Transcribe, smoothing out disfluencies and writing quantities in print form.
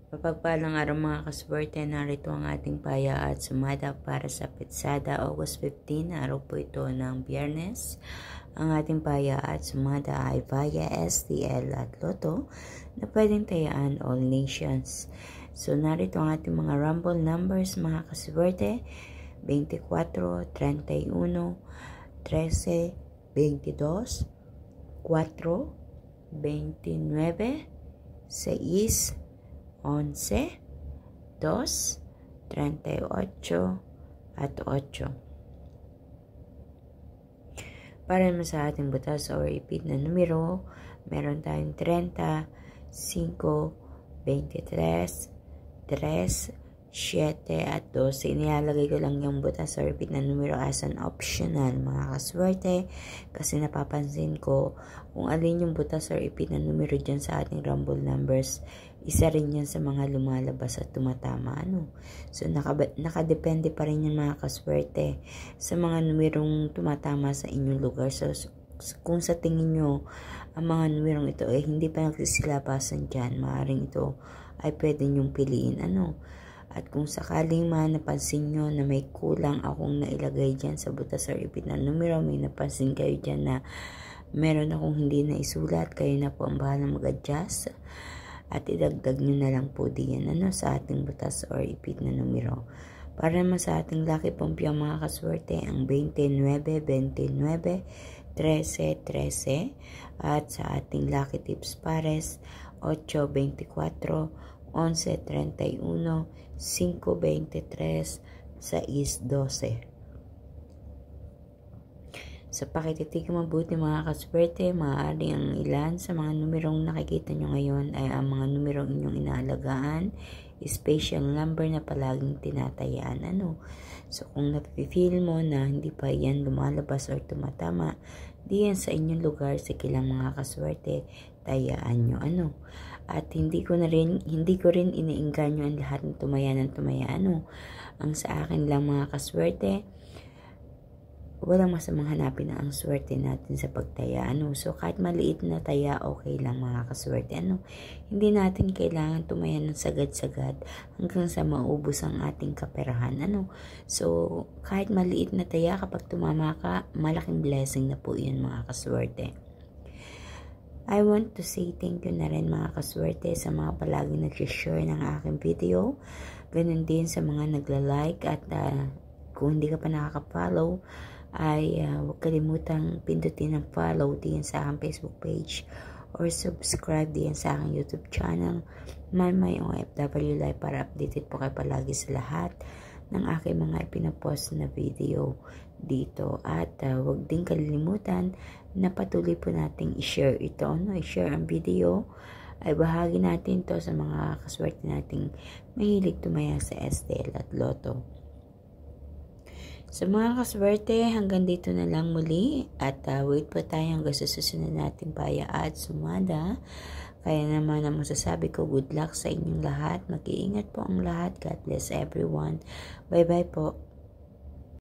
Mapagpalang araw mga kaswerte, narito ang ating paya at sumada para sa Petsada August 15, araw po ito ng Biyernes. Ang ating paya at sumada ay via STL at Lotto na pwedeng tayaan all nations. So narito ang ating mga rumble numbers mga kaswerte: 24, 31, 13, 22, 4, 29, 6, 11, 2, 38, at 8. Para naman sa ating butas o repeat na numero, meron tayong 30, 5, 23, 3, 7, at 12. Inilalagay ko lang yung butas o repeat na numero as an optional mga kaswerte kasi napapansin ko kung alin yung butas o repeat na numero dyan sa ating rumble numbers, isa rin yan sa mga lumalabas at tumatama. So nakadepende pa rin yan mga kaswerte sa mga numerong tumatama sa inyong lugar. So kung sa tingin nyo ang mga numerong ito ay hindi pa nagsisilabasan dyan, maaaring ito ay pwede nyong piliin. At kung sakaling napansin nyo na may kulang akong nailagay dyan sa butas or repeat na numero, may napansin kayo dyan na meron akong hindi na isulat, kayo na po ang bahala mag-adjust at idagdag nyo na lang po diyan sa ating butas or repeat na numero. Para naman sa ating lucky pumpyang mga kaswerte, ang 29, 29, 13, 13, at sa ating lucky tips pares, 8, 24, 11, 31, 5, 23, 6, 12. Sa pakititig mabuti mga kaswerte, maaari ang ilan sa mga numerong nakikita nyo ngayon ay ang mga numerong inyong inaalagaan, special number na palaging tinatayaan. So kung napipil mo na hindi pa yan lumalabas or tumatama, di yan sa inyong lugar, sige lang mga kaswerte, tayaan nyo. At hindi ko rin iniingganyo ang lahat ng tumaya. Ang sa akin lang mga kaswerte, walang masamang hanapin na ang swerte natin sa pagtaya. So kahit maliit na taya, okay lang mga kaswerte. Hindi natin kailangan tumaya ng sagad-sagad hanggang sa maubos ang ating kaperahan. So kahit maliit na taya, kapag tumama ka, malaking blessing na po yun mga kaswerte. I want to say thank you na rin mga kaswerte sa mga palaging nag-share ng aking video. Ganun din sa mga nagla-like at kung hindi ka pa nakaka-follow, ay huwag kalimutang pindutin ang follow din sa aking Facebook page or subscribe din sa aking YouTube channel, My OFW Life, para updated po kayo palagi sa lahat ng aking mga ipinapost na video dito. At huwag din kalilimutan na patuloy po nating i-share ito. I-share ang video, ay bahagi natin to sa mga kaswerte nating mahilig tumaya sa STL at Lotto. So mga kaswerte, hanggang dito na lang muli at wait po tayo hanggang sa susunod nating paya at sumada. Kaya naman ang masasabi ko, good luck sa inyong lahat. Mag-iingat po ang lahat. God bless everyone. Bye bye po.